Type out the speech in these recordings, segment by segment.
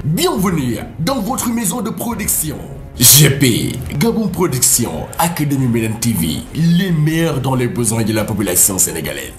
Bienvenue dans votre maison de production. GP, Gabon Production, Académie Médine TV, les meilleurs dans les besoins de la population sénégalaise.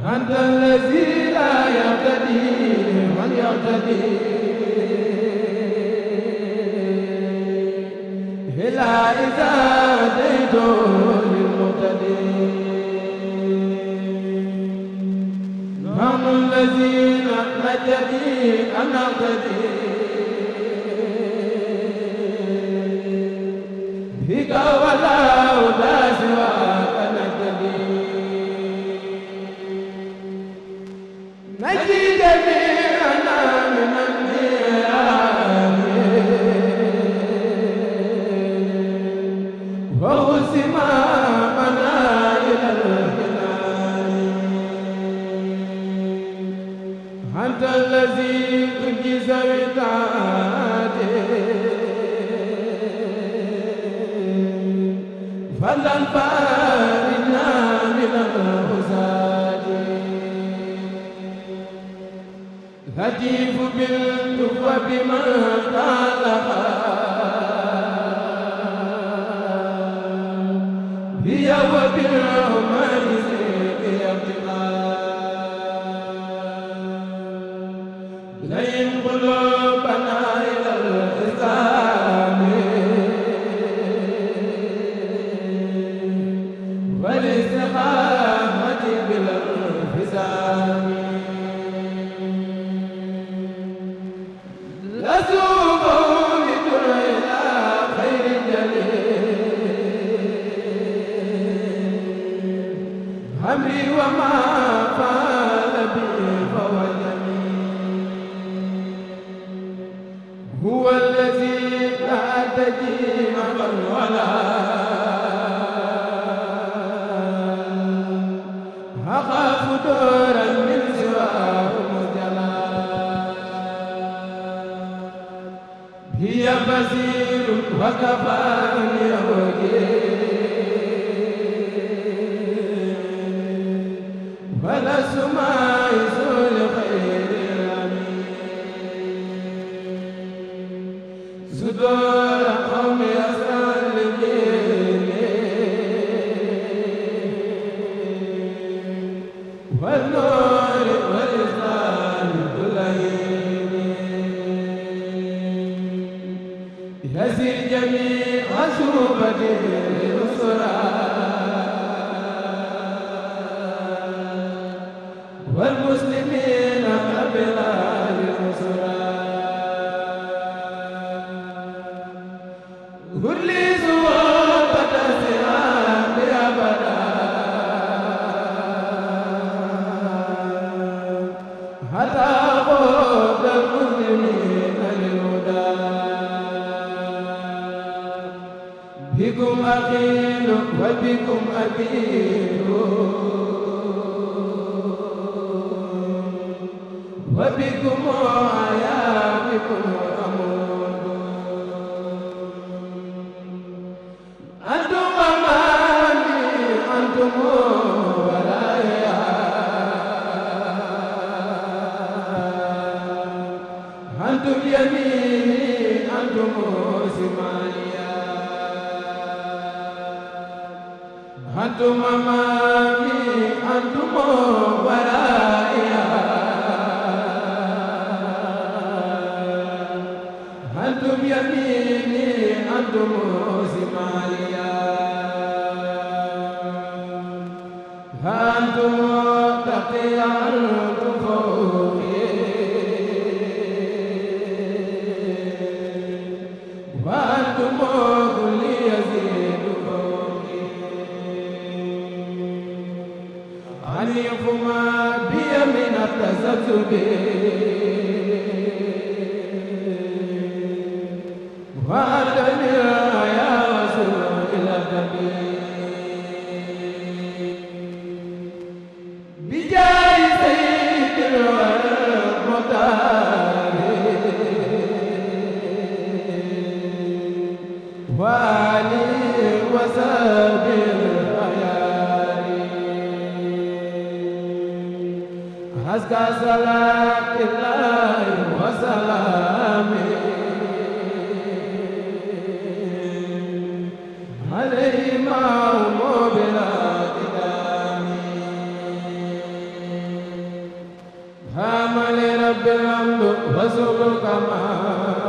أنت الذي لا يهتدي من يهتدي إلا إذا هديت للمهتدين نحن الذين نهتدي أن نهتدي بك ولا هدى سواك نهتدي نجي جميعنا من النيران وخذ منا إلى الجنان أنت الذي تنجز بطاعته فلن فارنا من الغزاة لطيف بالتوب بمن تعلق هي وبالعمر لئن قلوبنا إلى الإسلام والاستقامة بالانفصام لسوق بدر إلى خير جليل أمري وما فعل بي فهو جميل هو الذي لا تجيء ولا أخاف دورا من سواه مجلا هي بصير وكفاني وكيل ولا سماء سول خير الأمين صدور قوم يسأل والنور والإسلام كلهم يسير جميع عصوبته للأسرى والمسلمين قبل الأسرى كل زوابة سراب أبدا حتى قود المسلمين للهدى بكم أخيل وبكم أبيل وبكم آيا بكم أمود أنتم أمامي أنتم ورايا أنتم يميني أنتم شماليا أنتم أمامي أنتم ورايا أنتم يميني أنتم شماليا أنتم تحتي أنتم فوقي وأنتم كل يزيد فوقي أنيكما بي من التذبذب وأدني يا رسول إلى النبي بجاه سيد المختار وآله وصحبه الأخيار أزكى صلاة الله وسلامه عليه ما هو بلا تدامي الحمد وسر الكمال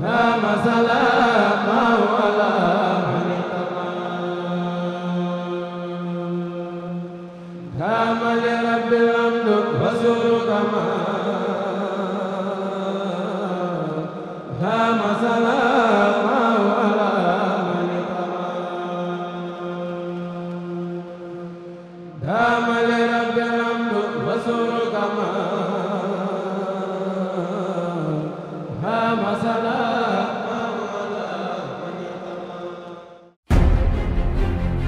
دام سلاما ولا من دام لرب الحمد وسر الكمال دام سلاما ولا من دام لرب الحمد وسر الكمال دام سلاما ولا من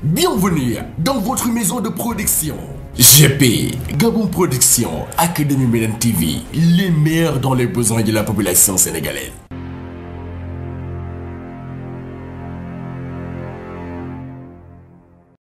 Bienvenue dans votre maison de production. GP, Gabon Production, Académie Médine TV, les meilleurs dans les besoins de la population sénégalaise.